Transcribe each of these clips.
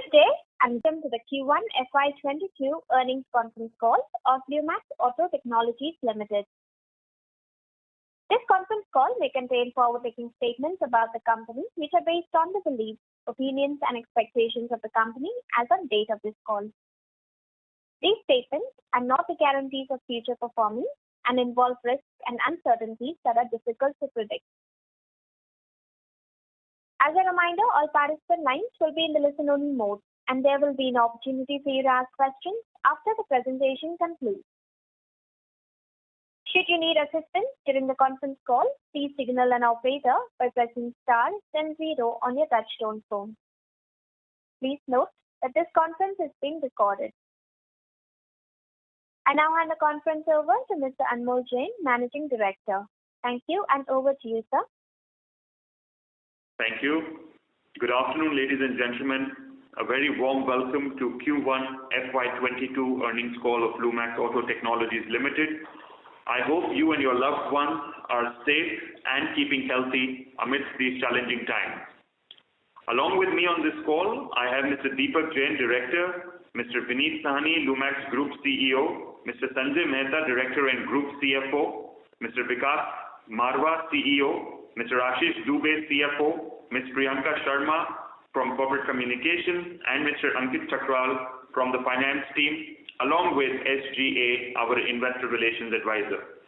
Good day and welcome to the Q1FY22 Earnings Conference Call of Lumax Auto Technologies Limited. This conference call may contain forward-looking statements about the company which are based on the beliefs, opinions and expectations of the company as on date of this call. These statements are not the guarantees of future performance and involve risks and uncertainties that are difficult to predict. As a reminder, all participant lines will be in the listen-only mode, and there will be an opportunity for you to ask questions after the presentation concludes. Should you need assistance during the conference call, please signal an operator by pressing star then 0 on your touchtone phone. Please note that this conference is being recorded. I now hand the conference over to Mr. Anmol Jain, Managing Director. Thank you, and over to you, sir. Thank you. Good afternoon, ladies and gentlemen. A very warm welcome to Q1FY22 earnings call of Lumax Auto Technologies Limited. I hope you and your loved ones are safe and keeping healthy amidst these challenging times. Along with me on this call, I have Mr. Deepak Jain, Director, Mr. Vineet Sahni, Lumax Group CEO, Mr. Sanjay Mehta, Director and Group CFO, Mr. Vikas Marwa, CEO, Mr. Ashish Dubey, CFO, Ms. Priyanka Sharma from Corporate Communications, and Mr. Ankit Chakral from the Finance team, along with SGA, our Investor Relations Advisor.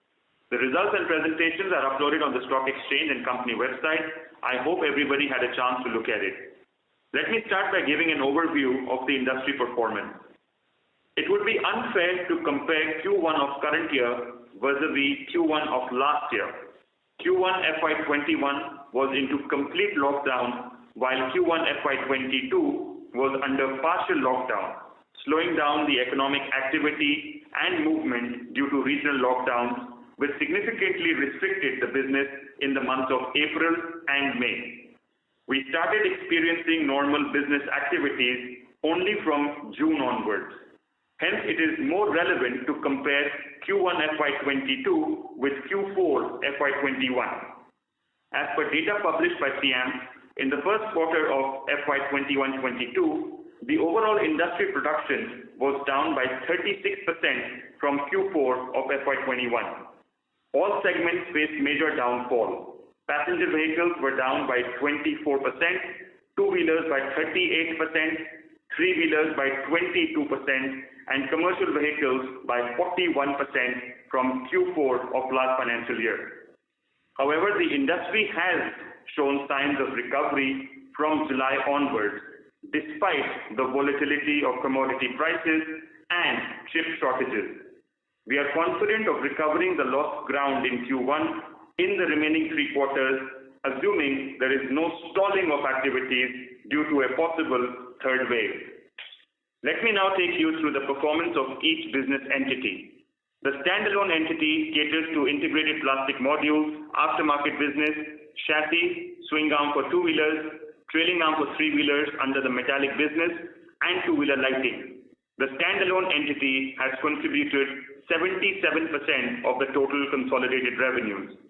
The results and presentations are uploaded on the stock exchange and company website. I hope everybody had a chance to look at it. Let me start by giving an overview of the industry performance. It would be unfair to compare Q1 of current year vis-a-vis Q1 of last year. Q1 FY21 was into complete lockdown, while Q1 FY22 was under partial lockdown, slowing down the economic activity and movement due to regional lockdowns, which significantly restricted the business in the months of April and May. We started experiencing normal business activities only from June onwards. Hence, it is more relevant to compare Q1 FY22 with Q4 FY21. As per data published by SIAM, in the first quarter of FY21-22, the overall industry production was down by 36% from Q4 of FY21. All segments faced major downfall. Passenger vehicles were down by 24%, two-wheelers by 38%, three-wheelers by 22%, and commercial vehicles by 41% from Q4 of last financial year. However, the industry has shown signs of recovery from July onwards, despite the volatility of commodity prices and chip shortages. We are confident of recovering the lost ground in Q1 in the remaining 3 quarters, assuming there is no stalling of activities due to a possible third wave. Let me now take you through the performance of each business entity. The standalone entity caters to integrated plastic modules, aftermarket business, chassis, swing arm for two-wheelers, trailing arm for three-wheelers under the metallic business, and two-wheeler lighting. The standalone entity has contributed 77% of the total consolidated revenues.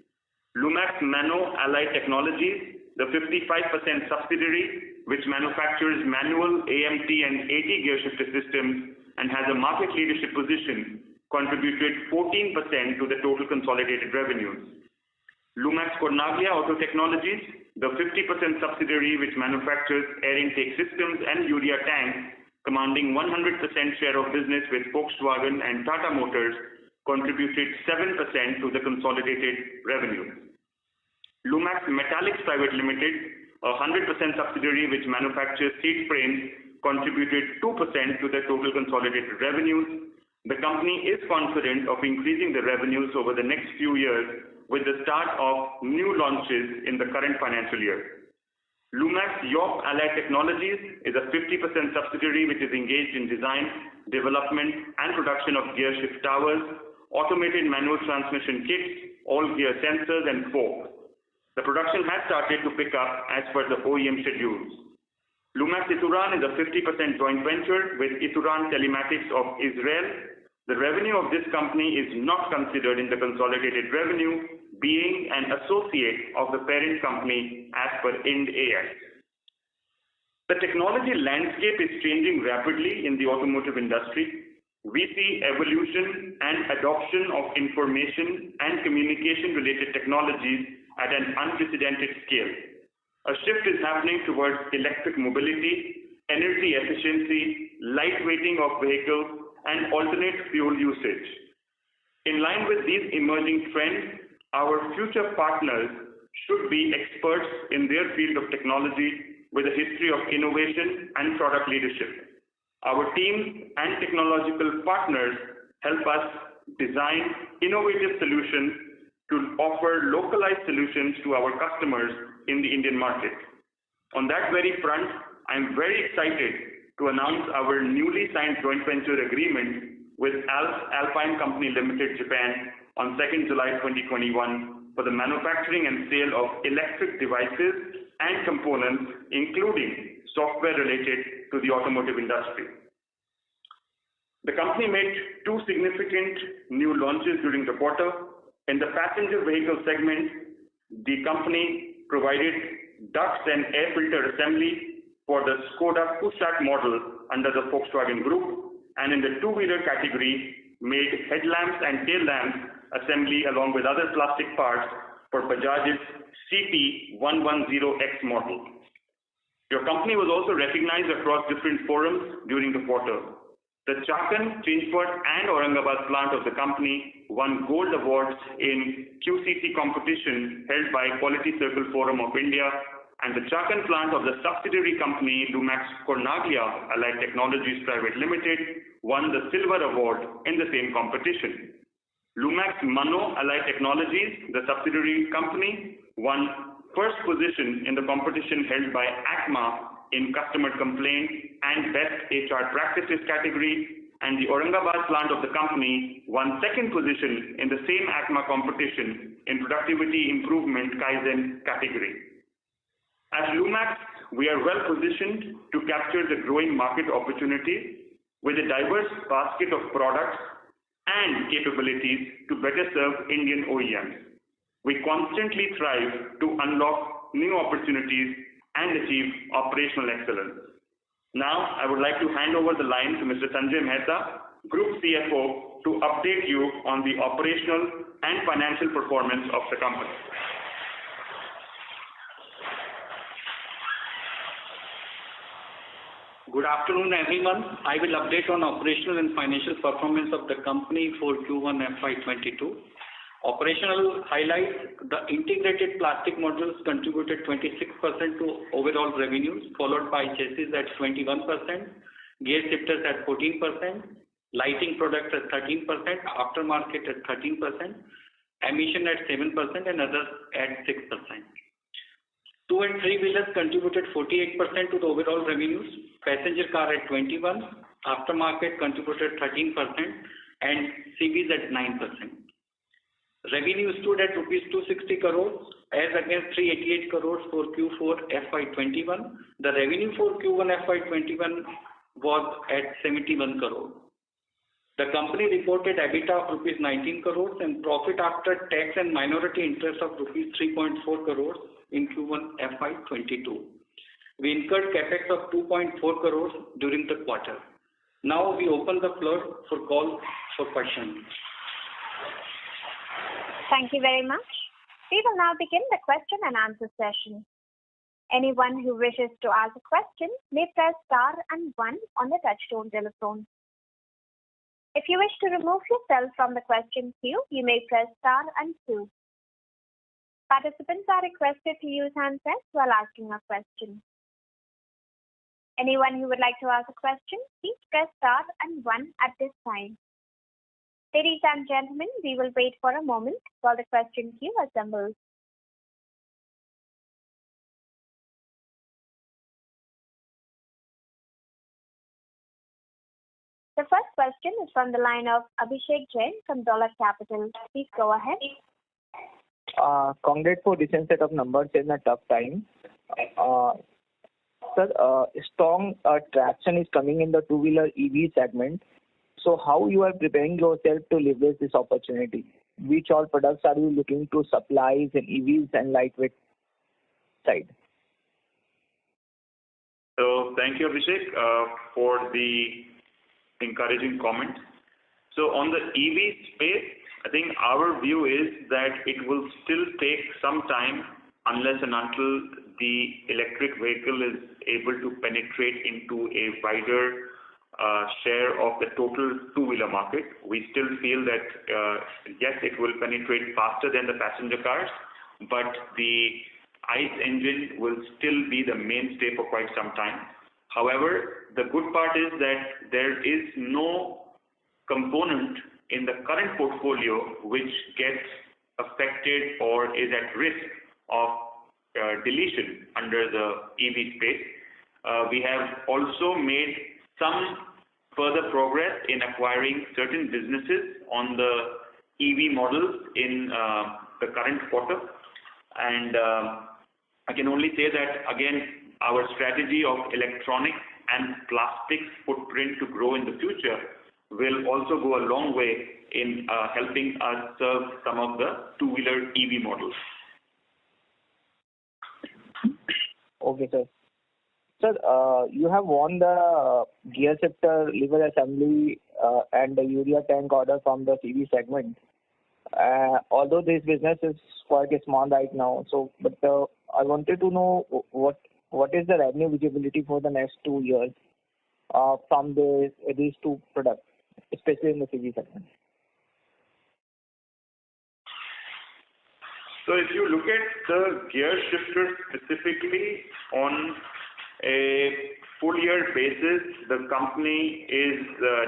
Lumax Auto Technologies, the 55% subsidiary, which manufactures manual, AMT and AT gear shifter systems and has a market leadership position, contributed 14% to the total consolidated revenues. Lumax Auto Technologies, the 50% subsidiary which manufactures air intake systems and urea tanks, commanding 100% share of business with Volkswagen and Tata Motors, contributed 7% to the consolidated revenue. Lumax Metallics Private Limited, a 100% subsidiary which manufactures seat frames, contributed 2% to the total consolidated revenues. The company is confident of increasing the revenues over the next few years with the start of new launches in the current financial year. Lumax Auto Technologies is a 50% subsidiary which is engaged in design, development and production of gear shift towers, automated manual transmission kits, all gear sensors and forks. The production has started to pick up as per the OEM schedules. Lumax Ituran is a 50% joint venture with Ituran Telematics of Israel. The revenue of this company is not considered in the consolidated revenue, being an associate of the parent company as per Ind AS. The technology landscape is changing rapidly in the automotive industry. We see evolution and adoption of information and communication related technologies at an unprecedented scale. A shift is happening towards electric mobility, energy efficiency, lightweighting of vehicles, and alternate fuel usage. In line with these emerging trends, our future partners should be experts in their field of technology with a history of innovation and product leadership. Our teams and technological partners help us design innovative solutions to offer localized solutions to our customers in the Indian market. On that very front, I am very excited to announce our newly signed joint venture agreement with Alpine Company Limited, Japan on 2nd July 2021 for the manufacturing and sale of electric devices and components, including software related to the automotive industry. The company made two significant new launches during the quarter. In the passenger vehicle segment, the company provided ducts and air filter assembly for the Skoda Kushaq model under the Volkswagen Group, and in the two-wheeler category, made headlamps and tail lamps assembly along with other plastic parts for Bajaj's CT110X model. Your company was also recognized across different forums during the quarter. The Chakan, Chinchwad and Aurangabad plant of the company won gold awards in QCC competition held by Quality Circle Forum of India, and the Chakan plant of the subsidiary company Lumax Allied Technologies Private Limited won the silver award in the same competition. Lumax Allied Technologies, the subsidiary company, won first position in the competition held by ACMA in customer complaint and best HR practices category, and the Aurangabad plant of the company won second position in the same ACMA competition in productivity improvement Kaizen category. At Lumax, we are well positioned to capture the growing market opportunity with a diverse basket of products and capabilities to better serve Indian OEMs. We constantly strive to unlock new opportunities and achieve operational excellence. Now, I would like to hand over the line to Mr. Sanjay Mehta, Group CFO, to update you on the operational and financial performance of the company. Good afternoon, everyone. I will update on operational and financial performance of the company for Q1FY22. Operational highlights: the integrated plastic modules contributed 26% to overall revenues, followed by chassis at 21%, gear shifters at 14%, lighting products at 13%, aftermarket at 13%, emission at 7%, and others at 6%. Two and three wheelers contributed 48% to the overall revenues, passenger car at 21%, aftermarket contributed 13%, and CVs at 9%. Revenue stood at rupees 260 crores as against 388 crores for Q4 FY21. The revenue for Q1 FY21 was at 71 crores. The company reported EBITDA of rupees 19 crores and profit after tax and minority interest of rupees 3.4 crores in Q1 FY22. We incurred capex of 2.4 crores during the quarter. Now we open the floor for call for questions. Thank you very much. We will now begin the question and answer session. Anyone who wishes to ask a question may press star and 1 on the touchtone telephone. If you wish to remove yourself from the question queue, you may press star and 2. Participants are requested to use handsets while asking a question. Anyone who would like to ask a question, please press star and 1 at this time. Ladies and gentlemen, we will wait for a moment while the question queue assembles. The first question is from the line of Abhishek Jain from Dolat Capital. Please go ahead. Congrats for decent set of numbers in a tough time. Sir, strong traction is coming in the two-wheeler EV segment. So how you are preparing yourself to leverage this opportunity? Which all products are you looking to supply in EVs and lightweight side? So thank you, Abhishek, for the encouraging comments. So on the EV space, I think our view is that it will still take some time unless and until the electric vehicle is able to penetrate into a wider share of the total two-wheeler market. We still feel that, yes, it will penetrate faster than the passenger cars, but the ICE engine will still be the mainstay for quite some time. However, the good part is that there is no component in the current portfolio which gets affected or is at risk of deletion under the EV space. We have also made some further progress in acquiring certain businesses on the EV models in the current quarter. And I can only say that, again, our strategy of electronics and plastics footprint to grow in the future will also go a long way in helping us serve some of the two-wheeler EV models. Okay, sir. Sir, you have won the gear shifter, lever assembly, and the urea tank order from the CV segment. Although this business is quite small right now, but I wanted to know what is the revenue visibility for the next 2 years from these two products, especially in the CV segment. So if you look at the gear shifter specifically on a full year basis, the company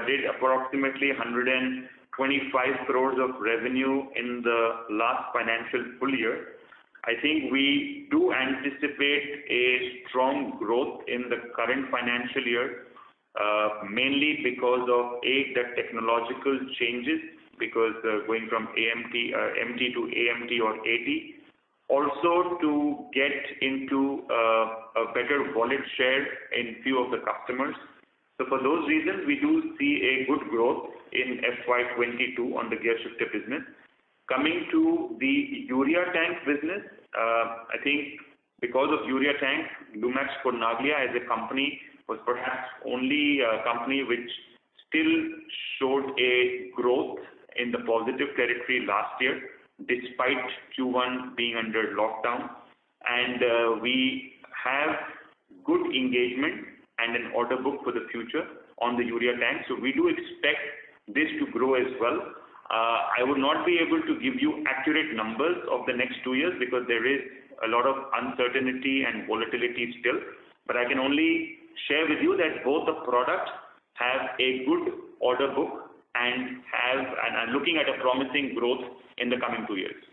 did approximately 125 crores of revenue in the last financial full year. I think we do anticipate a strong growth in the current financial year, mainly because of the technological changes, because going from MT to AMT or AT, also to get into a better wallet share in few of the customers. So for those reasons, we do see a good growth in FY22 on the gear shifter business. Coming to the urea tank business, I think because of urea tank, Lumax Cornaglia as a company was perhaps only a company which still showed a growth in the positive territory last year, despite Q1 being under lockdown. And we have good engagement and an order book for the future on the urea tank. So we do expect this to grow as well. I would not be able to give you accurate numbers of the next 2 years because there is a lot of uncertainty and volatility still. But I can only share with you that both the products have a good order book and are looking at a promising growth in the coming 2 years.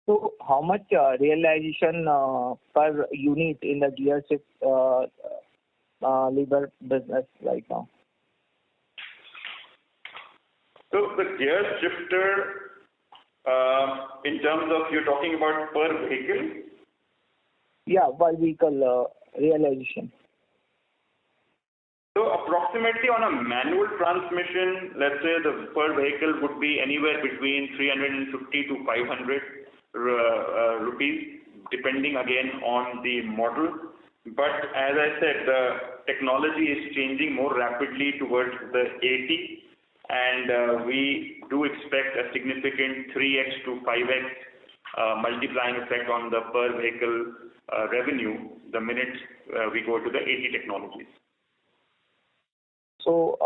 So how much realization per unit in the gear shift lever business right now? So the gear shifter, in terms of you're talking about per vehicle? Yeah, per vehicle realization. So approximately on a manual transmission, let's say the per vehicle would be anywhere between 350 to 500 rupees, depending again on the model. But as I said, the technology is changing more rapidly towards the 80, and we do expect a significant 3x to 5x multiplying effect on the per vehicle revenue the minute we go to the 80 technologies. So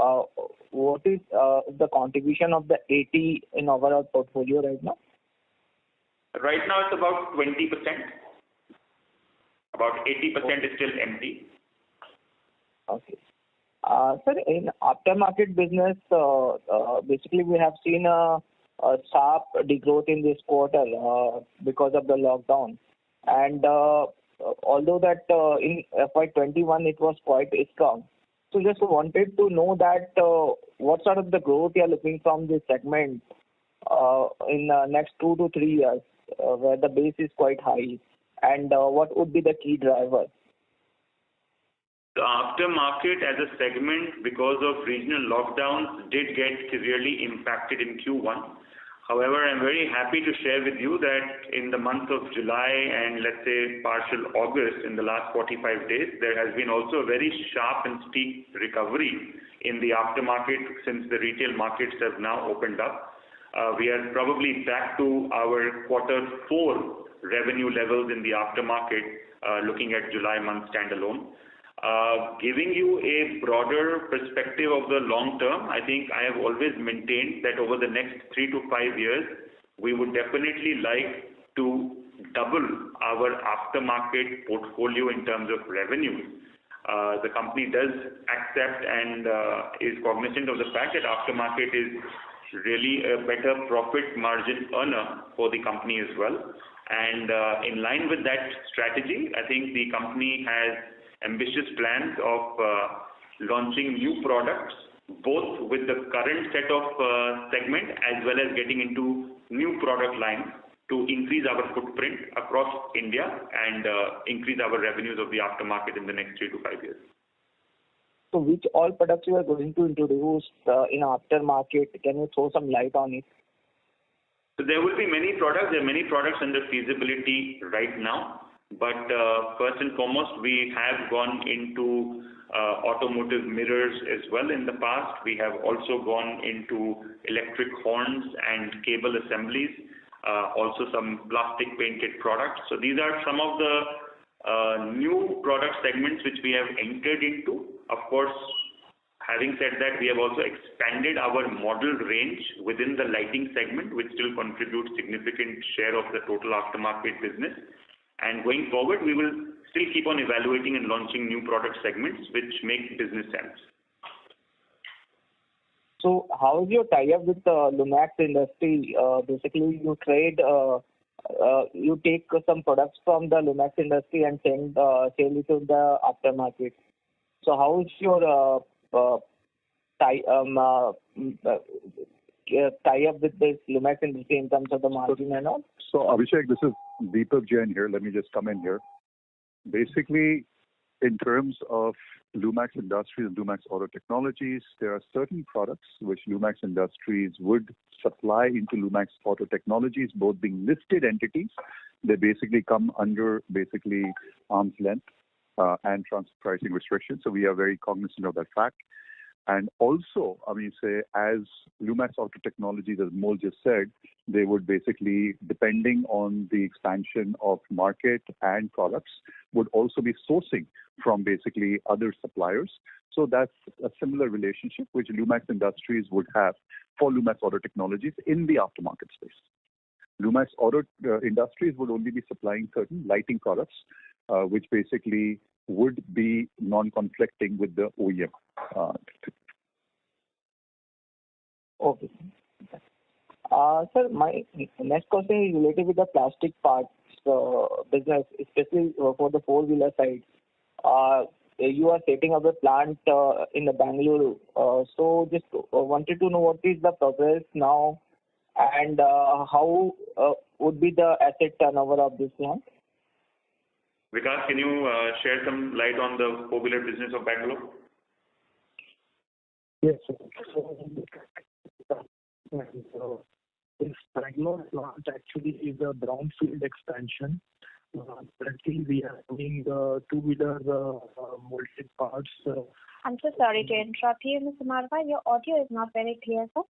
what is the contribution of the 80 in overall portfolio right now? Right now it's about 20%. About 80% is still empty. Okay. Sir, in aftermarket business, basically we have seen a sharp degrowth in this quarter because of the lockdown. And although that in FY21 it was quite strong. So just wanted to know that what sort of the growth you are looking from this segment in the next 2 to 3 years, where the base is quite high, and what would be the key driver? The aftermarket as a segment, because of regional lockdowns, did get severely impacted in Q1. However, I'm very happy to share with you that in the month of July and let's say partial August, in the last 45 days, there has been also a very sharp and steep recovery in the aftermarket since the retail markets have now opened up. We are probably back to our Q4 revenue levels in the aftermarket, looking at July month standalone. Giving you a broader perspective of the long term, I think I have always maintained that over the next 3 to 5 years, we would definitely like to double our aftermarket portfolio in terms of revenue. The company does accept and is cognizant of the fact that aftermarket is really a better profit margin earner for the company as well. And in line with that strategy, I think the company has ambitious plans of launching new products, both with the current set of segment as well as getting into new product lines to increase our footprint across India and increase our revenues of the aftermarket in the next 3 to 5 years. So which all products you are going to introduce in aftermarket? Can you throw some light on it? So there will be many products. There are many products under feasibility right now. But first and foremost, we have gone into automotive mirrors as well in the past. We have also gone into electric horns and cable assemblies, also some plastic painted products. So these are some of the new product segments which we have entered into. Of course, having said that, we have also expanded our model range within the lighting segment, which still contributes significant share of the total aftermarket business. And going forward, we will still keep on evaluating and launching new product segments which make business sense. So how is your tie-up with Lumax Industry? Basically, you take some products from the Lumax Industry and sell it to the aftermarket. So how is your tie-up with this Lumax Industry in terms of the margin and all? So Abhishek, this is Deepak Jain here. Let me just come in here. Basically, in terms of Lumax Industries and Lumax Auto Technologies, there are certain products which Lumax Industries would supply into Lumax Auto Technologies, both being listed entities. They basically come under arm's length and transfer pricing restrictions. So we are very cognizant of that fact. And also, as Lumax Auto Technologies, as Mol just said, they would basically, depending on the expansion of market and products, would also be sourcing from basically other suppliers. So that's a similar relationship which Lumax Industries would have for Lumax Auto Technologies in the aftermarket space. Lumax Auto Industries would only be supplying certain lighting products, which basically would be non-conflicting with the OEM. Okay. Sir, my next question is related with the plastic parts business, especially for the four-wheeler side. You are setting up a plant in the Bangalore. So just wanted to know what is the progress now and how would be the asset turnover of this plant? Vikas, can you share some light on the four-wheeler business of Bangalore? Yes, sir. This Bangalore plant actually is a brownfield expansion. Currently, we are doing the two-wheeler molded parts. I'm so sorry to interrupt you, Mr. Marva. Your audio is not very clear, sir.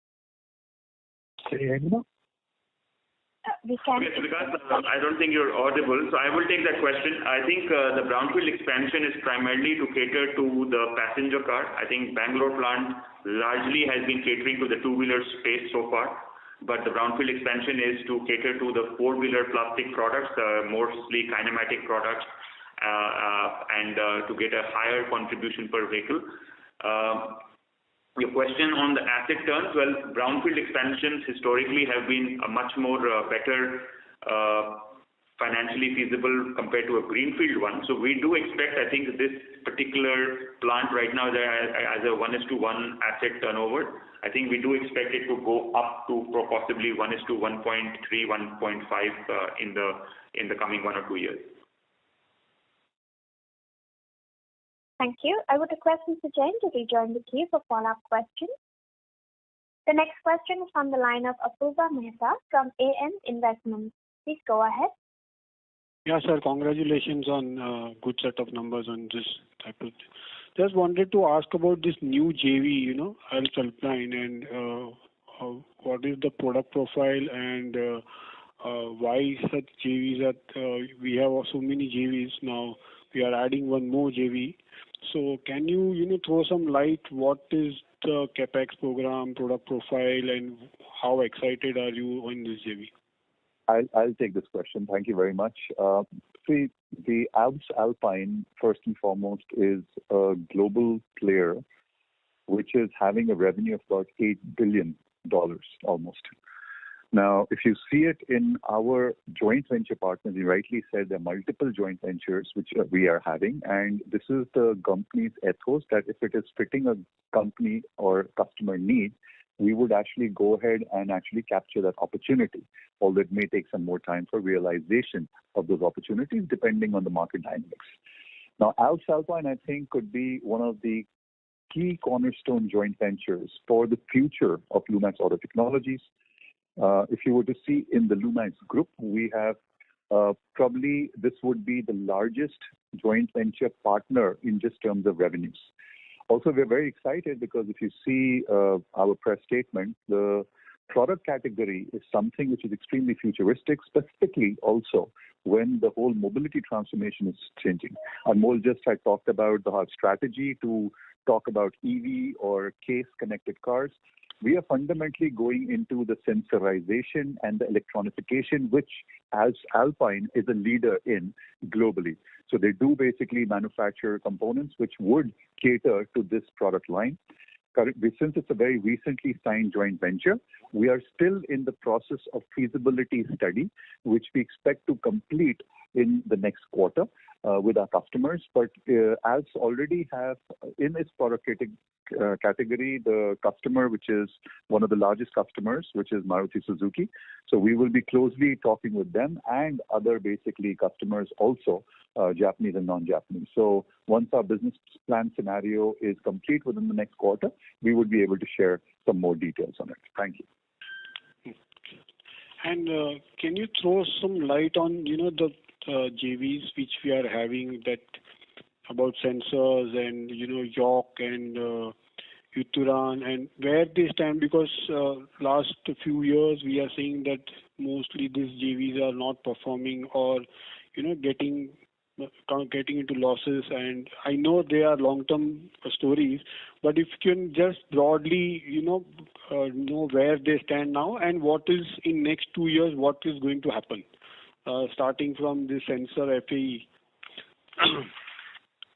Say again? We can. Okay, Vikas, I don't think you're audible, so I will take that question. I think the brownfield expansion is primarily to cater to the passenger car. I think Bangalore plant largely has been catering to the two-wheeler space so far, but the brownfield expansion is to cater to the four-wheeler plastic products, mostly kinematic products, and to get a higher contribution per vehicle. Your question on the asset turns, well, brownfield expansions historically have been a much more better financially feasible compared to a greenfield one. So we do expect, I think, this particular plant right now as a 1:1 asset turnover. I think we do expect it to go up to possibly 1:1.3, 1.5 in the coming 1 or 2 years. Thank you. I would request Mr. Jain to rejoin the queue for follow-up questions. The next question is from the line of Apurva Mehta from AM Investments. Please go ahead. Yeah, sir. Congratulations on good set of numbers on this type of. Just wanted to ask about this new JV, Alpine, and what is the product profile and why such JVs that we have so many JVs now. We are adding one more JV. So can you throw some light? What is the capex program, product profile, and how excited are you on this JV? I'll take this question. Thank you very much. See, the Alpine, first and foremost, is a global player which is having a revenue of about $8 billion almost. Now, if you see it in our joint venture partners, you rightly said there are multiple joint ventures which we are having, and this is the company's ethos that if it is fitting a company or customer need, we would actually go ahead and actually capture that opportunity, although it may take some more time for realization of those opportunities depending on the market dynamics. Now, Alpine, I think, could be one of the key cornerstone joint ventures for the future of Lumax Auto Technologies. If you were to see in the Lumax group, we have probably this would be the largest joint venture partner in just terms of revenues. Also, we're very excited because if you see our press statement, the product category is something which is extremely futuristic, specifically also when the whole mobility transformation is changing. Anmol just had talked about the strategy to talk about EV or case connected cars. We are fundamentally going into the sensorization and the electronification, which as Alpine is a leader in globally. So they do basically manufacture components which would cater to this product line. Since it's a very recently signed joint venture, we are still in the process of feasibility study, which we expect to complete in the next quarter with our customers. But as already have in its product category, the customer, which is one of the largest customers, which is Maruti Suzuki. So we will be closely talking with them and other basically customers also, Japanese and non-Japanese. So once our business plan scenario is complete within the next quarter, we would be able to share some more details on it. Thank you. And can you throw some light on, the JVs which we are having that about sensors and, York and Uturan and where they stand? Because last few years we are seeing that mostly these JVs are not performing or, getting into losses. And I know they are long-term stories, but if you can just broadly, know where they stand now and what is in next 2 years, what is going to happen, starting from the sensor FAE.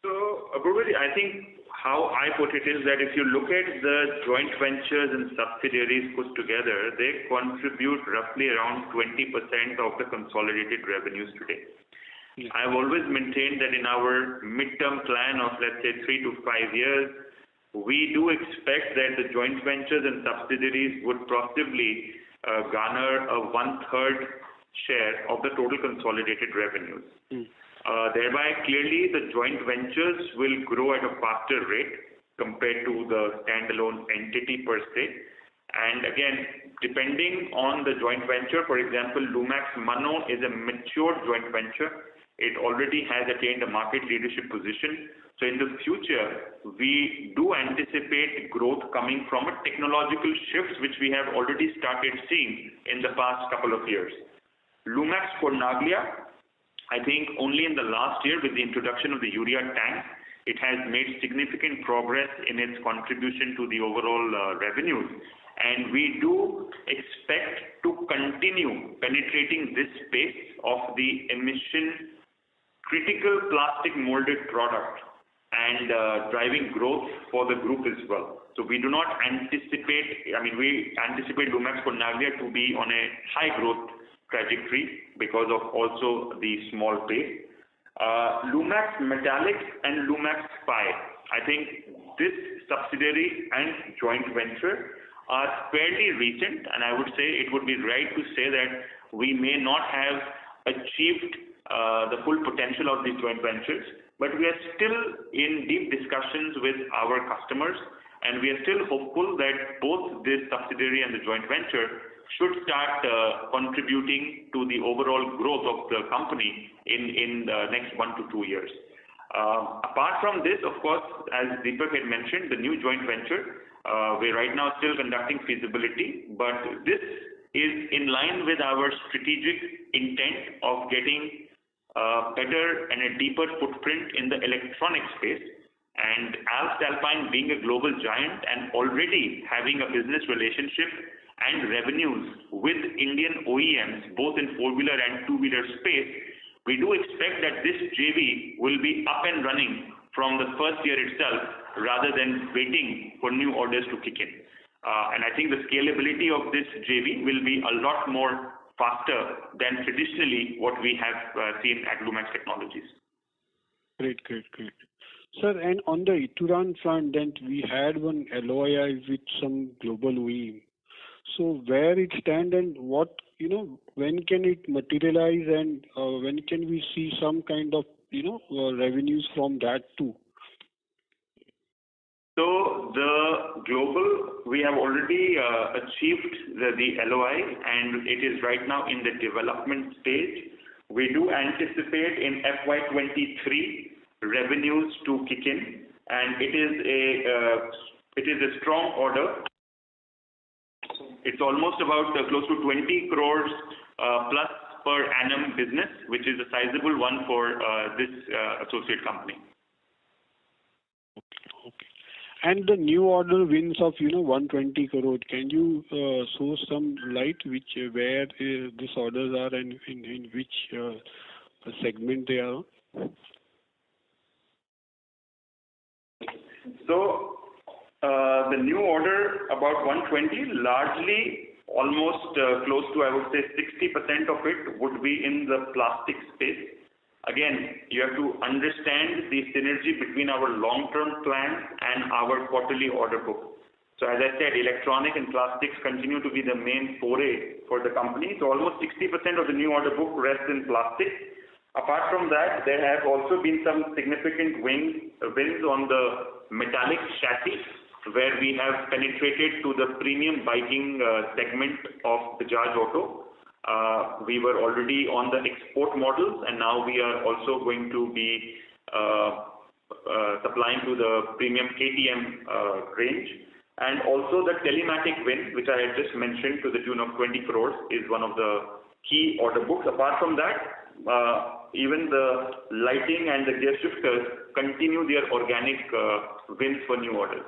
So, Apurva, I think how I put it is that if you look at the joint ventures and subsidiaries put together, they contribute roughly around 20% of the consolidated revenues today. Yeah. I've always maintained that in our midterm plan of, let's say, 3 to 5 years, we do expect that the joint ventures and subsidiaries would possibly garner a 1/3 share of the total consolidated revenues. Thereby, clearly, the joint ventures will grow at a faster rate compared to the standalone entity per se. And again, depending on the joint venture, for example, Lumax Mano is a mature joint venture. It already has attained a market leadership position. So in the future, we do anticipate growth coming from a technological shift, which we have already started seeing in the past couple of years. Lumax Cornaglia, I think only in the last year with the introduction of the urea tank, it has made significant progress in its contribution to the overall revenues. And we do expect to continue penetrating this space of the emission critical plastic molded product and driving growth for the group as well. So we do not anticipate, we anticipate Lumax Cornaglia to be on a high growth trajectory because of also the small base. Lumax Metallics and Lumax Spy, I think this subsidiary and joint venture are fairly recent, and I would say it would be right to say that we may not have achieved the full potential of these joint ventures, but we are still in deep discussions with our customers and we are still hopeful that both this subsidiary and the joint venture should start contributing to the overall growth of the company in the next 1 to 2 years. Apart from this, of course, as Deepak had mentioned, the new joint venture, we're right now still conducting feasibility, but this is in line with our strategic intent of getting better and a deeper footprint in the electronic space. And Alps Alpine being a global giant and already having a business relationship and revenues with Indian OEMs, both in four-wheeler and two-wheeler space, we do expect that this JV will be up and running from the first year itself rather than waiting for new orders to kick in. And I think the scalability of this JV will be a lot more faster than traditionally what we have seen at Lumax Technologies. Great. Sir, and on the Ituran front, then we had one LOI with some global OEM. So where it stands and what, when can it materialize and when can we see some kind of, revenues from that too? So the global, we have already achieved the LOI and it is right now in the development stage. We do anticipate in FY23 revenues to kick in, and it is a strong order. It's almost about close to 20 crores plus per annum business, which is a sizable one for this associate company. Okay. And the new order wins of 120 crore. Can you throw some light where these orders are and in which segment they are? So the new order about 120, largely almost close to, I would say 60% of it would be in the plastic space. Again, you have to understand the synergy between our long-term plan and our quarterly order book. So as I said, electronic and plastics continue to be the main foray for the company. So almost 60% of the new order book rests in plastics. Apart from that, there have also been some significant wins on the metallic chassis, where we have penetrated to the premium biking segment of Bajaj Auto. We were already on the export models, and now we are also going to be supplying to the premium KTM range. And also the telematic win, which I had just mentioned to the tune of 20 crores, is one of the key order books. Apart from that, even the lighting and the gear shifters continue their organic wins for new orders.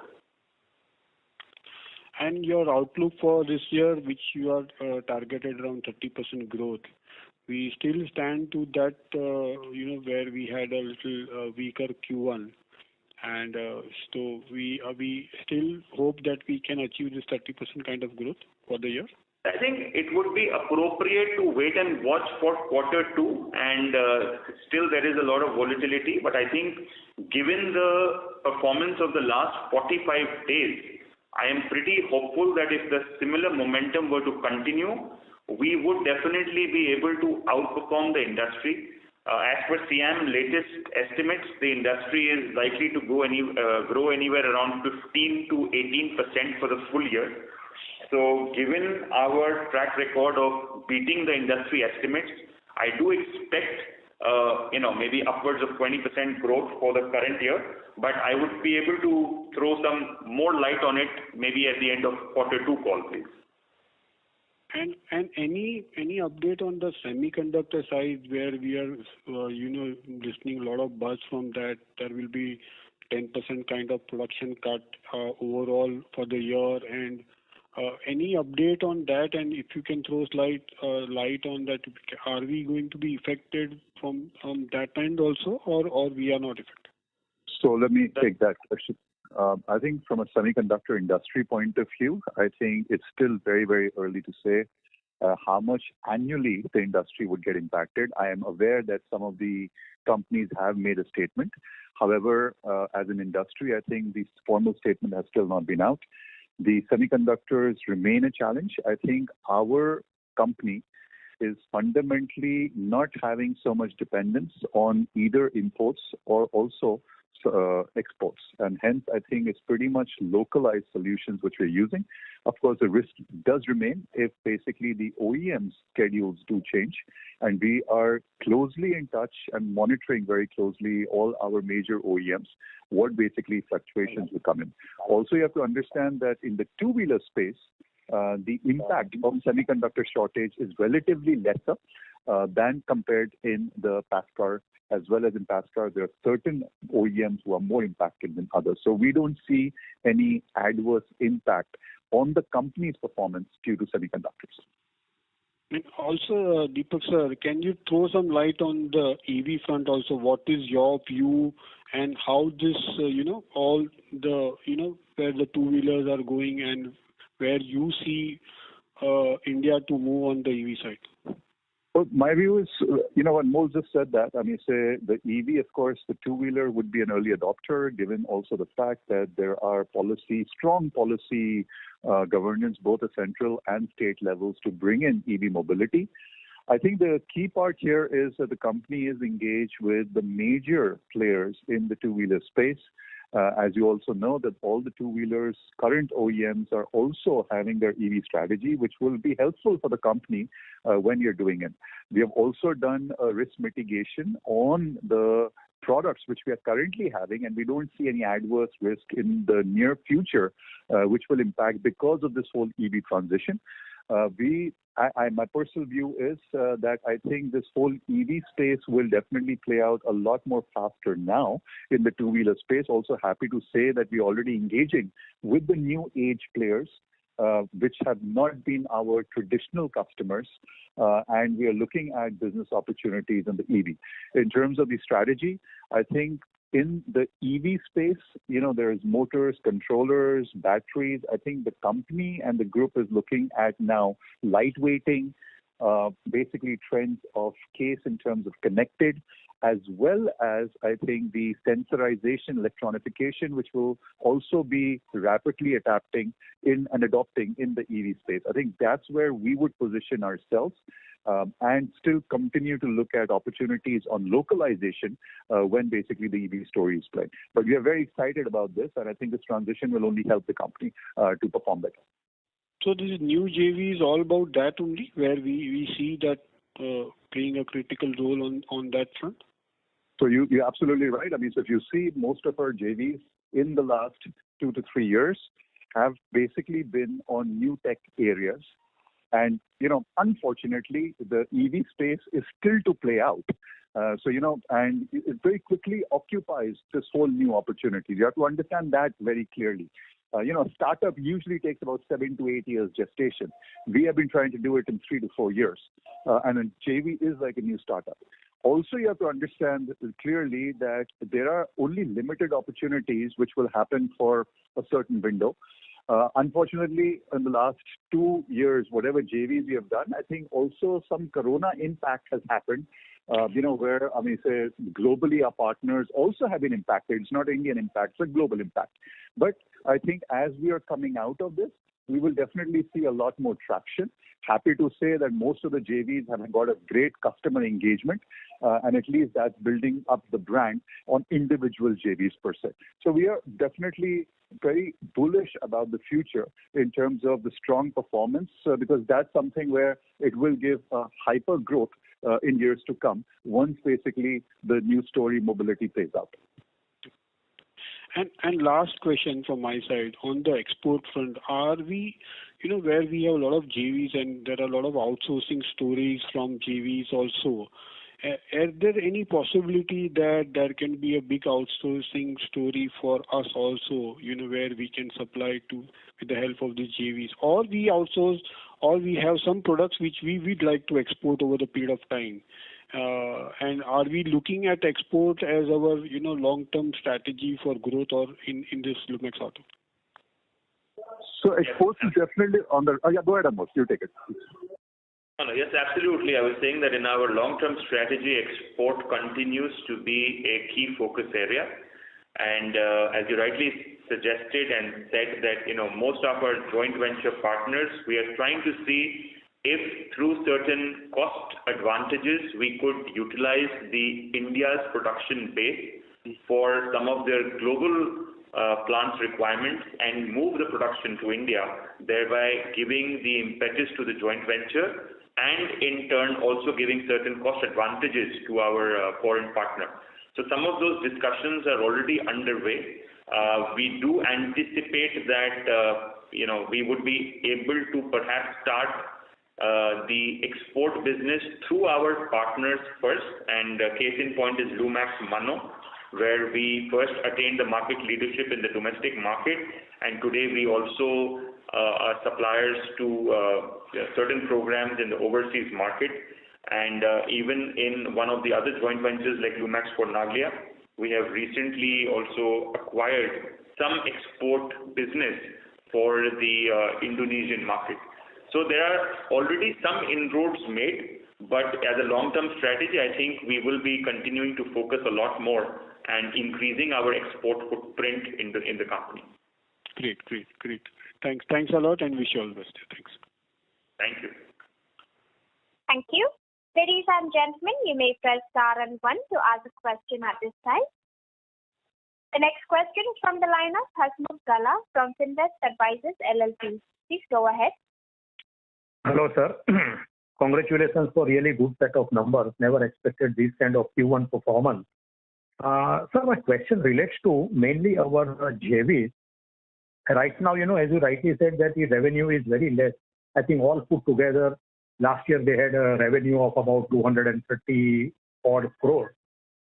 And your outlook for this year, which you are targeted around 30% growth, we still stand to that, where we had a little weaker Q1. And so we still hope that we can achieve this 30% kind of growth for the year? I think it would be appropriate to wait and watch for Q2, and still there is a lot of volatility. But I think given the performance of the last 45 days, I am pretty hopeful that if the similar momentum were to continue, we would definitely be able to outperform the industry. As per SIAM latest estimates, the industry is likely to grow anywhere around 15 to 18% for the full year. So given our track record of beating the industry estimates, I do expect maybe upwards of 20% growth for the current year, but I would be able to throw some more light on it maybe at the end of Q2 call, please. And any update on the semiconductor side, where we are listening a lot of buzz from that there will be 10% kind of production cut overall for the year, and any update on that? And if you can throw light on that, are we going to be affected from that end also, or we are not affected? So let me take that question. I think from a semiconductor industry point of view, I think it's still very, very early to say how much annually the industry would get impacted. I am aware that some of the companies have made a statement. However, as an industry, I think the formal statement has still not been out. The semiconductors remain a challenge. I think our company is fundamentally not having so much dependence on either imports or also exports, and hence I think it's pretty much localized solutions which we're using. Of course, the risk does remain if basically the OEM schedules do change, and we are closely in touch and monitoring very closely all our major OEMs, what basically fluctuations will come in. Also, you have to understand that in the two-wheeler space, the impact of semiconductor shortage is relatively lesser than compared in the past car. As well as in past cars, there are certain OEMs who are more impacted than others. So we don't see any adverse impact on the company's performance due to semiconductors. And also, Deepak sir, can you throw some light on the EV front also? What is your view and how this, all the, where the two-wheelers are going and where you see India to move on the EV side? Well, my view is, when Mol just said that, I mean, say the EV, of course, the two-wheeler would be an early adopter, given also the fact that there are strong policy governance, both at central and state levels to bring in EV mobility. I think the key part here is that the company is engaged with the major players in the two-wheeler space. As you also know that all the two-wheelers, current OEMs are also having their EV strategy, which will be helpful for the company when you're doing it. We have also done a risk mitigation on the products which we are currently having, and we don't see any adverse risk in the near future, which will impact because of this whole EV transition. My personal view is that I think this whole EV space will definitely play out a lot more faster now in the two-wheeler space. Also happy to say that we're already engaging with the new age players, which have not been our traditional customers, and we are looking at business opportunities in the EV. In terms of the strategy, I think in the EV space, there is motors, controllers, batteries. I think the company and the group is looking at now lightweighting, basically trends of case in terms of connected, as well as I think the sensorization, electronification, which will also be rapidly adopting in the EV space. I think that's where we would position ourselves. And still continue to look at opportunities on localization when basically the EV story is playing. But we are very excited about this, and I think this transition will only help the company to perform better. So this new JV is all about that only, where we see that playing a critical role on that front? So you're absolutely right. I mean, so if you see most of our JVs in the last 2 to 3 years have basically been on new tech areas. And, unfortunately, the EV space is still to play out. And it very quickly occupies this whole new opportunity. You have to understand that very clearly. A startup usually takes about 7 to 8 years gestation. We have been trying to do it in 3 to 4 years. And a JV is like a new startup. Also, you have to understand clearly that there are only limited opportunities which will happen for a certain window. Unfortunately, in the last 2 years, whatever JVs we have done, I think also some corona impact has happened, where, say, globally our partners also have been impacted. It's not Indian impact, it's a global impact. But I think as we are coming out of this, we will definitely see a lot more traction. Happy to say that most of the JVs have got a great customer engagement, and at least that's building up the brand on individual JVs per se. So we are definitely very bullish about the future in terms of the strong performance, because that's something where it will give a hyper growth in years to come once basically the new story mobility plays out. And last question from my side, on the export front, are we, where we have a lot of JVs and there are a lot of outsourcing stories from JVs also, is there any possibility that there can be a big outsourcing story for us also, where we can supply to with the help of the JVs, or we outsource, or we have some products which we'd like to export over the period of time? And are we looking at export as our, long-term strategy for growth or in this Lumax Auto? So export is definitely on the... go ahead, Amos. You take it. Yes, absolutely. I was saying that in our long-term strategy, export continues to be a key focus area. And as you rightly suggested and said that, most of our joint venture partners, we are trying to see if through certain cost advantages we could utilize India's production base for some of their global plants requirements and move the production to India, thereby giving the impetus to the joint venture and in turn also giving certain cost advantages to our foreign partner. So some of those discussions are already underway. We do anticipate that we would be able to perhaps start the export business through our partners first, and case in point is Lumax Mano, where we first attained the market leadership in the domestic market, and today we also are suppliers to certain programs in the overseas market, and even in one of the other joint ventures like Lumax for Naglia, we have recently also acquired some export business for the Indonesian market. So there are already some inroads made, but as a long-term strategy, I think we will be continuing to focus a lot more and increasing our export footprint in the company. Great. Thanks a lot, and wish you all the best. Thanks. Thank you. Thank you. Ladies and gentlemen, you may press star and 1 to ask a question at this time. The next question is from the line of Hasmukh Gala from Finvest Advisors LLP. Please go ahead. Hello, sir. Congratulations for really good set of numbers. Never expected this kind of Q1 performance. Sir, my question relates to mainly our JVs. Right now, as you rightly said, that the revenue is very less. I think all put together, last year they had a revenue of about 230 odd crores.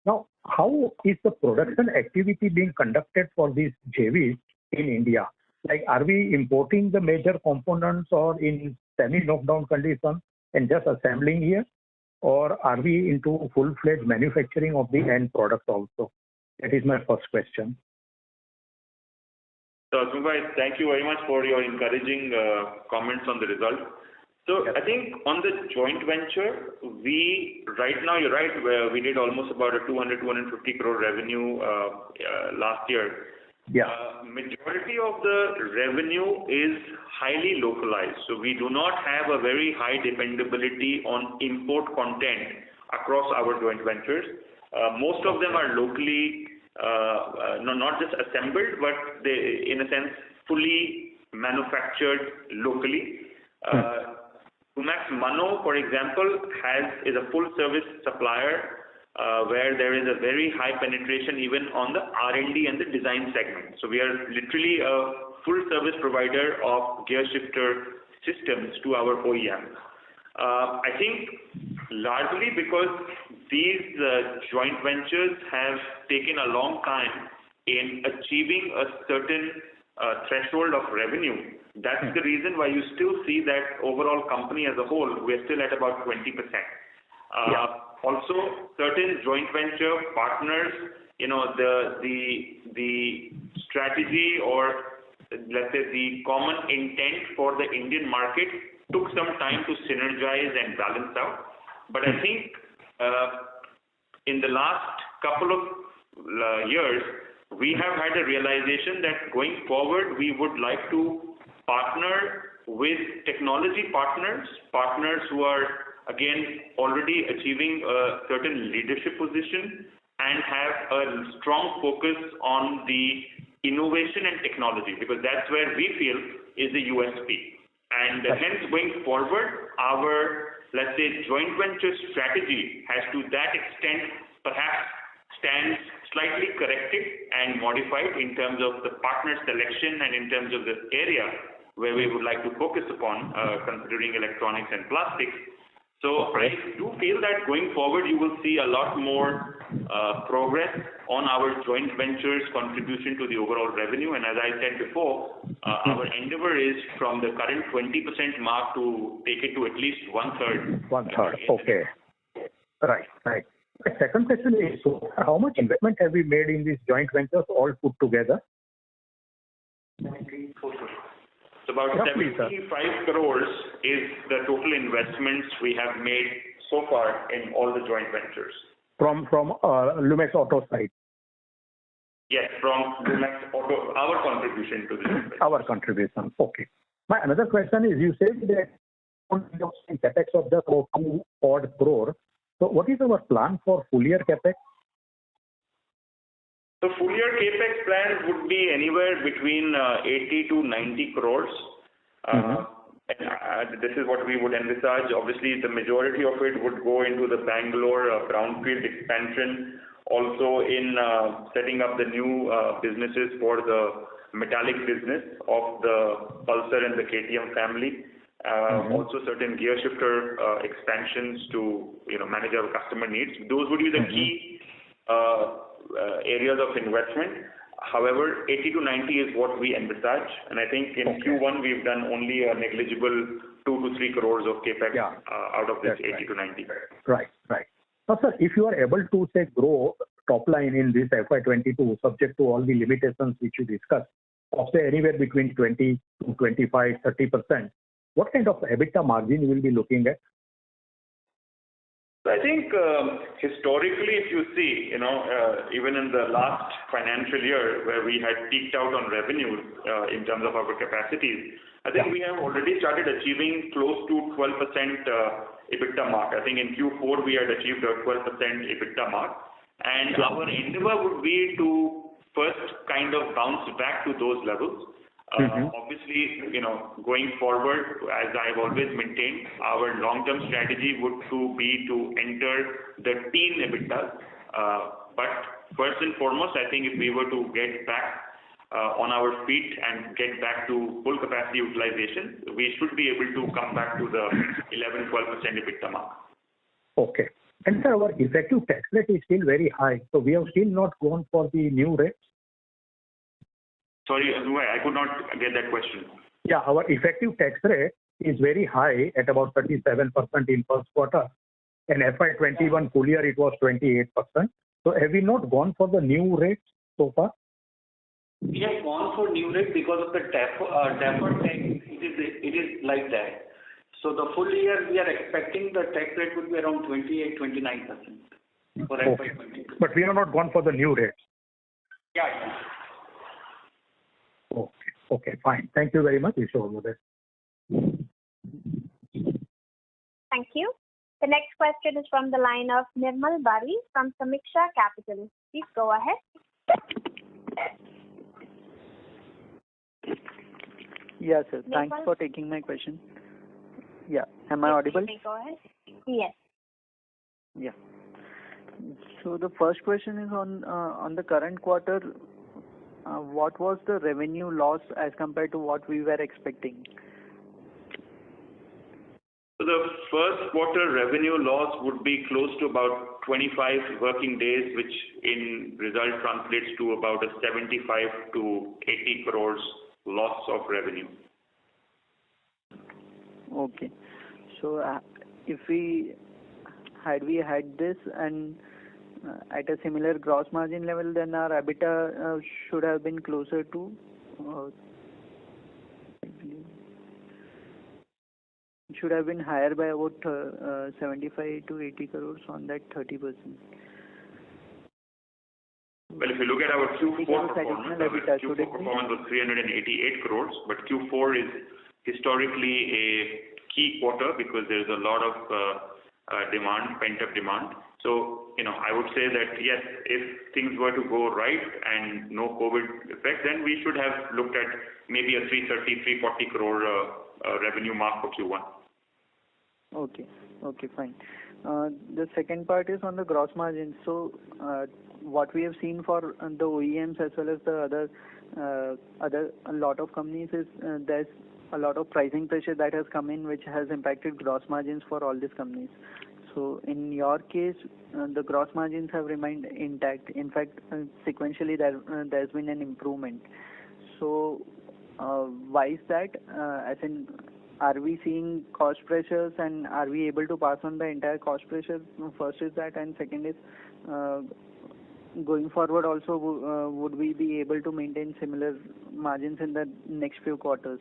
Now, how is the production activity being conducted for these JVs in India? Like, are we importing the major components or in semi-knockdown condition and just assembling here? Or are we into full-fledged manufacturing of the end product also? That is my first question. So, Hasmukh, thank you very much for your encouraging comments on the result. So, I think on the joint venture, right now, you're right, we did almost about a 250 crore revenue last year. Yeah. Majority of the revenue is highly localized. So we do not have a very high dependability on import content across our joint ventures. Most of them are locally, not just assembled, but they, in a sense, fully manufactured locally. Lumax Mano, for example, is a full service supplier where there is a very high penetration even on the R&D and the design segment. So we are literally a full service provider of gear shifter systems to our OEMs. I think largely because these joint ventures have taken a long time in achieving a certain threshold of revenue. That's the reason why you still see that overall company as a whole, we're still at about 20%. Also, certain joint venture partners, the strategy or let's say the common intent for the Indian market took some time to synergize and balance out. But I think in the last couple of years, we have had a realization that going forward, we would like to partner with technology partners who are again already achieving a certain leadership position and have a strong focus on the innovation and technology, because that's where we feel is the USP. And hence going forward, our, let's say, joint venture strategy has to that extent perhaps stands slightly corrected and modified in terms of the partner selection and in terms of the area where we would like to focus upon, considering electronics and plastics. So I do feel that going forward, you will see a lot more progress on our joint ventures contribution to the overall revenue. And as I said before, our endeavor is from the current 20% mark to take it to at least 1/3. 1/3, okay. Right. The second question is, so how much investment have we made in these joint ventures all put together? So about 75 crores is the total investments we have made so far in all the joint ventures. From Lumax Auto side? Yes, from Lumax Auto, our contribution to this. Our contribution, okay. My another question is, you said that capex of the 2 odd crore. So what is our plan for full year capex? So full year capex plans would be anywhere between 80 to 90 crores. And this is what we would envisage. Obviously, the majority of it would go into the Bangalore brownfield expansion, also in setting up the new businesses for the metallic business of the Pulsar and the KTM family. Also certain gear shifter expansions to manage our customer needs. Those would be the key areas of investment. However, 80 to 90 is what we envisage, and I think in Q1 we've done only a negligible 2 to 3 crores of capex out of this 80 to 90. Right. Now, sir, if you are able to say grow top line in this FY22, subject to all the limitations which you discussed, of say anywhere between 20 to 25, 30%, what kind of EBITDA margin you will be looking at? So I think historically, if you see, even in the last financial year where we had peaked out on revenues in terms of our capacities, I think we have already started achieving close to 12% EBITDA mark. I think in Q4 we had achieved a 12% EBITDA mark, and our endeavor would be to first kind of bounce back to those levels. Obviously, going forward, as I've always maintained, our long-term strategy would be to enter the teen EBITDA. But first and foremost, I think if we were to get back on our feet and get back to full capacity utilization, we should be able to come back to the 11-12% EBITDA mark. Okay. And sir, our effective tax rate is still very high. So we have still not gone for the new rates. Sorry, I could not get that question. Yeah, our effective tax rate is very high at about 37% in first quarter. And FY21 full year it was 28%. So have we not gone for the new rates so far? We have gone for new rate because of the deferred tax. It is like that. So the full year we are expecting the tax rate would be around 28-29% for FY22. But we have not gone for the new rates. Yeah. Okay, fine. Thank you very much. Wish you all the best. Thank you. The next question is from the line of Nirmal Bari from Samiksha Capital. Please go ahead. Yeah, sir. Thanks for taking my question. Yeah. Am I audible? Go ahead. Yes. Yeah. So the first question is on the current quarter. What was the revenue loss as compared to what we were expecting? So the first quarter revenue loss would be close to about 25 working days, which in result translates to about a 75 to 80 crores loss of revenue. Okay. So if we had this and at a similar gross margin level, then our EBITDA should have been closer to should have been higher by about 75 to 80 crores on that 30%. Well, if you look at our Q4 performance, was 388 crores, but Q4 is historically a key quarter because there's a lot of pent-up demand. So, I would say that yes, if things were to go right and no COVID effect, then we should have looked at maybe a 330-340 crore revenue mark for Q1. Okay, fine. The second part is on the gross margin. So, what we have seen for the OEMs as well as the a lot of companies is there's a lot of pricing pressure that has come in, which has impacted gross margins for all these companies. So in your case, the gross margins have remained intact. In fact, sequentially there's been an improvement. So why is that? As in, are we seeing cost pressures and are we able to pass on the entire cost pressure? First is that, and second is going forward also would we be able to maintain similar margins in the next few quarters?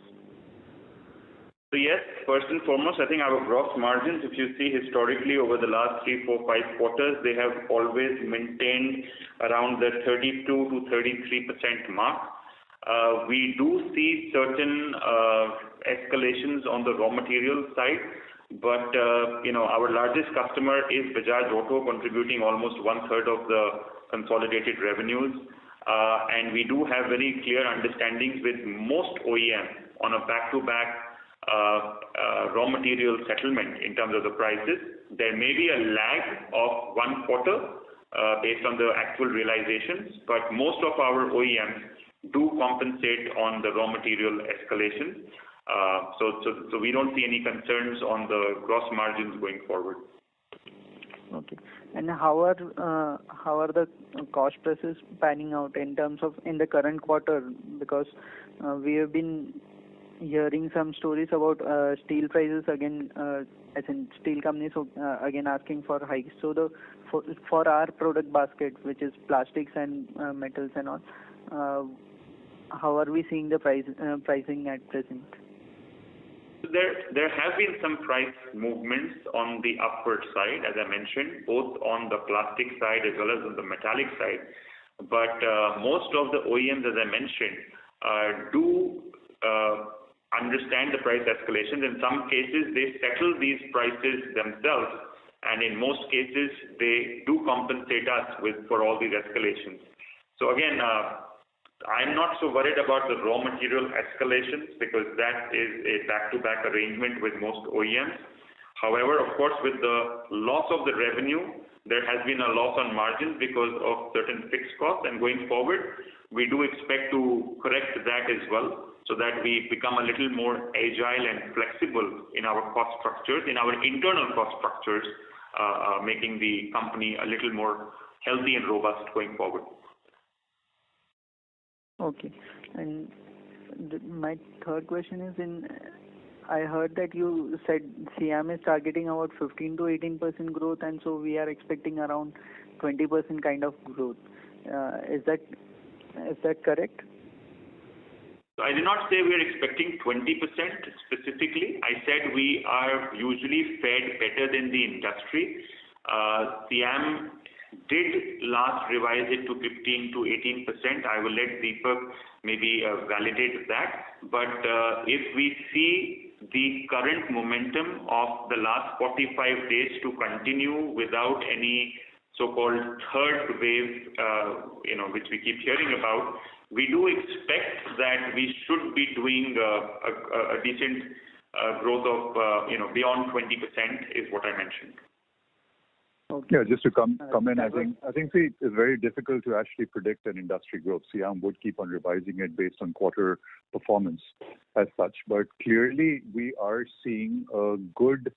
So yes, first and foremost, I think our gross margins, if you see historically over the last 3, 4, 5 quarters, they have always maintained around the 32 to 33% mark. We do see certain escalations on the raw material side, but our largest customer is Bajaj Auto, contributing almost 1/3 of the consolidated revenues. and we do have very clear understandings with most OEMs on a back-to-back raw material settlement in terms of the prices. There may be a lag of 1 quarter based on the actual realizations, but most of our OEMs do compensate on the raw material escalation. So we don't see any concerns on the gross margins going forward. Okay. And how are the cost prices panning out in terms of in the current quarter? Because we have been hearing some stories about steel prices again, as in steel companies again asking for hikes. So for our product basket, which is plastics and metals and all, how are we seeing the pricing at present? There have been some price movements on the upward side, as I mentioned, both on the plastic side as well as on the metallic side. But most of the OEMs, as I mentioned, do understand the price escalations. In some cases, they settle these prices themselves, and in most cases, they do compensate us for all these escalations. So again, I'm not so worried about the raw material escalations because that is a back-to-back arrangement with most OEMs. However, of course, with the loss of the revenue, there has been a loss on margins because of certain fixed costs, and going forward, we do expect to correct that as well, so that we become a little more agile and flexible in our cost structures, in our internal cost structures, making the company a little more healthy and robust going forward. Okay. And my third question is I heard that you said SIAM is targeting about 15 to 18% growth, and so we are expecting around 20% kind of growth. Is that correct? So I did not say we are expecting 20% specifically. I said we are usually fared better than the industry. SIAM did last revise it to 15 to 18%. I will let Deepak maybe validate that. But if we see the current momentum of the last 45 days to continue without any so-called third wave, which we keep hearing about, we do expect that we should be doing a decent growth of beyond 20% is what I mentioned. Okay. Yeah, just to come in, I think see, it's very difficult to actually predict an industry growth. SIAM would keep on revising it based on quarter performance as such, but clearly we are seeing a good,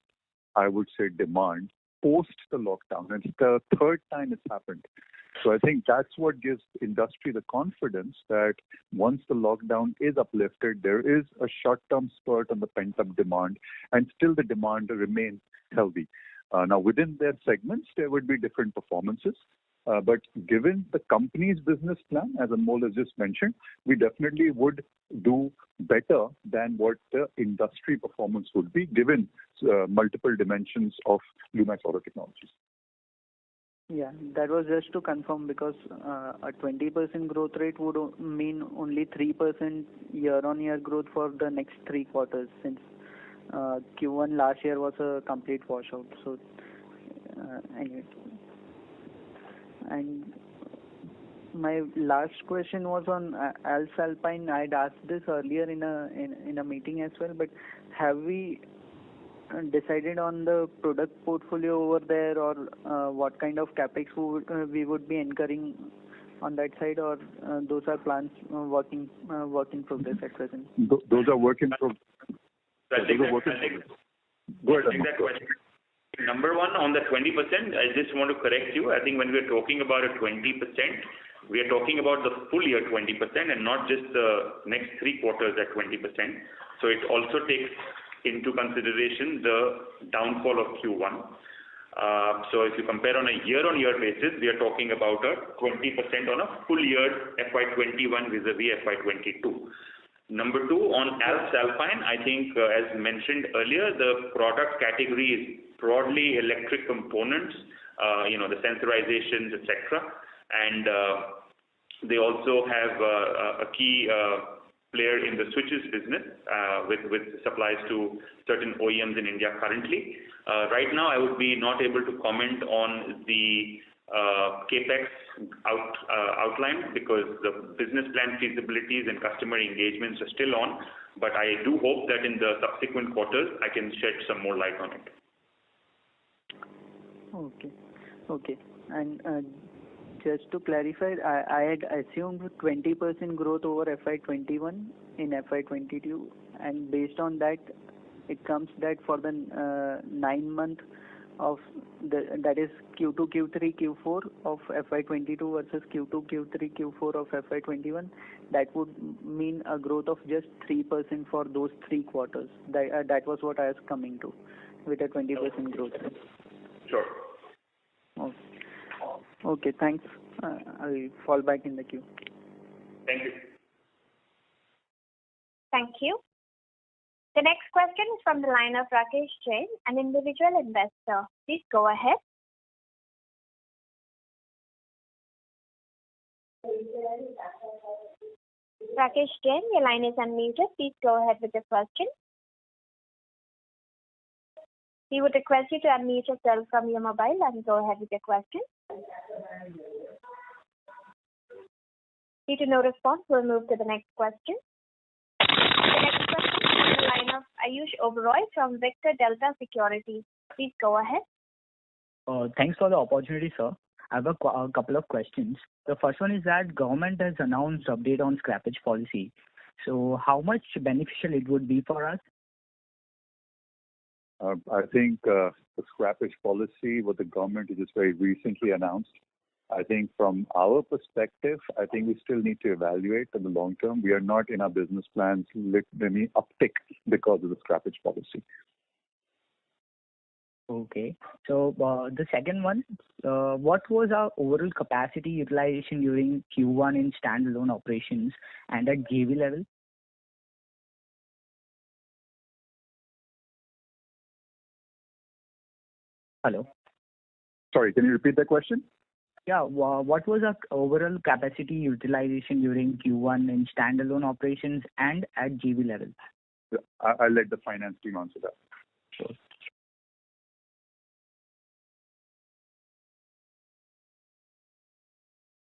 I would say, demand post the lockdown. It's the third time it's happened. So I think that's what gives industry the confidence that once the lockdown is uplifted, there is a short-term spurt on the pent-up demand, and still the demand remains healthy. Now, within their segments, there would be different performances. But given the company's business plan, as Anmol has just mentioned, we definitely would do better than what the industry performance would be, given multiple dimensions of Lumax Auto Technologies. Yeah, that was just to confirm, because a 20% growth rate would mean only 3% year-on-year growth for the next 3 quarters, since Q1 last year was a complete washout. So anyway, and my last question was on Alps Alpine. I'd asked this earlier in a meeting as well, but have we decided on the product portfolio over there, or what kind of capex we would be incurring on that side, or those are plans work in progress at present? Those are work in progress. I'll take that question. Number one, on the 20%, I just want to correct you. I think when we're talking about a 20%, we are talking about the full year 20% and not just the next 3 quarters at 20%. So it also takes into consideration the downfall of Q1. So if you compare on a year-on-year basis, we are talking about a 20% on a full year FY21 vis-a-vis FY22. Number 2, on Alps Alpine, I think as mentioned earlier, the product category is broadly electric components, the sensorizations, etc. And they also have a key player in the switches business with supplies to certain OEMs in India currently. Right now, I would be not able to comment on the capex outlined because the business plan feasibilities and customer engagements are still on. But I do hope that in the subsequent quarters I can shed some more light on it. Okay. And just to clarify, I had assumed 20% growth over FY21 in FY22, and based on that, it comes that for the 9 month of that is Q2, Q3, Q4 of FY22 versus Q2, Q3, Q4 of FY21, that would mean a growth of just 3% for those 3 quarters. That was what I was coming to, with a 20% growth. Sure. Okay, thanks. I'll fall back in the queue. Thank you. Thank you. The next question is from the line of Rakesh Jain, an individual investor. Please go ahead. Rakesh Jain, your line is unmuted. Please go ahead with your question. We would request you to unmute yourself from your mobile and go ahead with your question. Due to no response, we'll move to the next question. The next question is from the line of Ayush Oberoi from Victor Delta Securities. Please go ahead. Thanks for the opportunity, sir. I have a couple of questions. The first one is that government has announced update on scrappage policy. So how much beneficial it would be for us? I think the scrappage policy, what the government has just very recently announced, I think from our perspective, I think we still need to evaluate in the long term. We are not in our business plans any uptick because of the scrappage policy. Okay. So the second one, what was our overall capacity utilization during Q1 in standalone operations and at JV level? Hello. Sorry, can you repeat that question? Yeah. What was our overall capacity utilization during Q1 in standalone operations and at JV level? Yeah, I'll let the finance team answer that. Sure.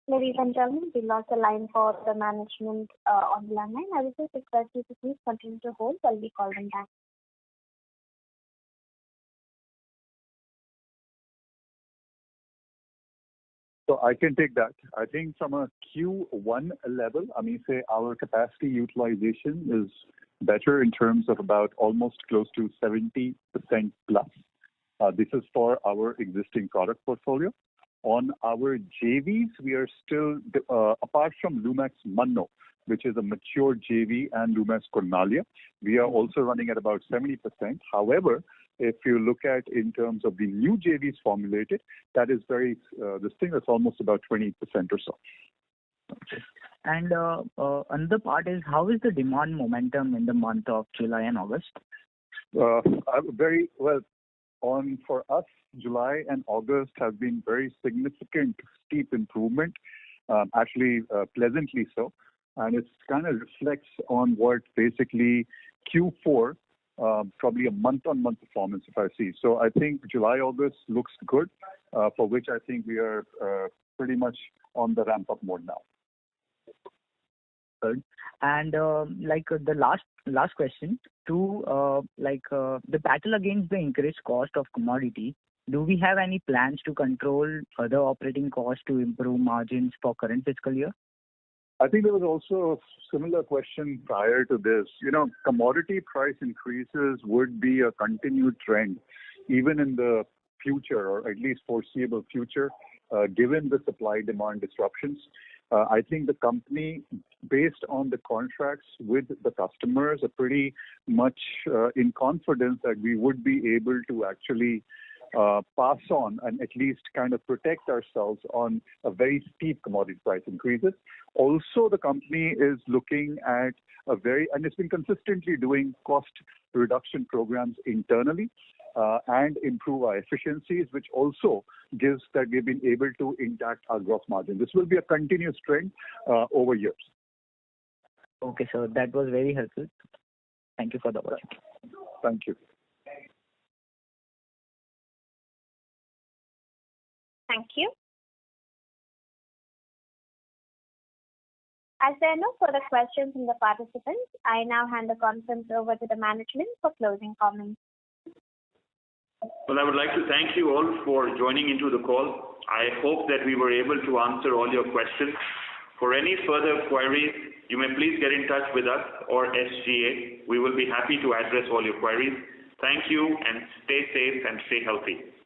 Ladies and gentlemen, we lost the line for the management on the line. I will just request you to please continue to hold while we call them back. So I can take that. I think from a Q1 level, I mean, say our capacity utilization is better in terms of about almost close to 70% plus. This is for our existing product portfolio. On our JVs, we are still, apart from Lumax Manno, which is a mature JV, and Lumax Cornaglia, we are also running at about 70%. However, if you look at in terms of the new JVs formulated, that is very distinct. That's almost about 20% or so. Okay. And another part is, how is the demand momentum in the month of July and August? Very well. For us, July and August have been very significant, steep improvement, actually pleasantly so. And it kind of reflects on what basically Q4, probably a month-on-month performance, if I see. So I think July, August looks good, for which I think we are pretty much on the ramp-up mode now. Good. And the last question, the battle against the increased cost of commodity, do we have any plans to control other operating costs to improve margins for current fiscal year? I think there was also a similar question prior to this. Commodity price increases would be a continued trend, even in the future, or at least foreseeable future, given the supply-demand disruptions. I think the company, based on the contracts with the customers, are pretty much in confidence that we would be able to actually pass on and at least kind of protect ourselves on a very steep commodity price increases. Also, the company is looking at and it's been consistently doing cost reduction programs internally and improve our efficiencies, which also gives that we've been able to intact our gross margin. This will be a continuous trend over years. Okay, so that was very helpful. Thank you for the opportunity. Thank you. Thank you. As there are no further questions from the participants, I now hand the conference over to the management for closing comments. Well, I would like to thank you all for joining into the call. I hope that we were able to answer all your questions. For any further queries, you may please get in touch with us or SGA. We will be happy to address all your queries. Thank you and stay safe and stay healthy.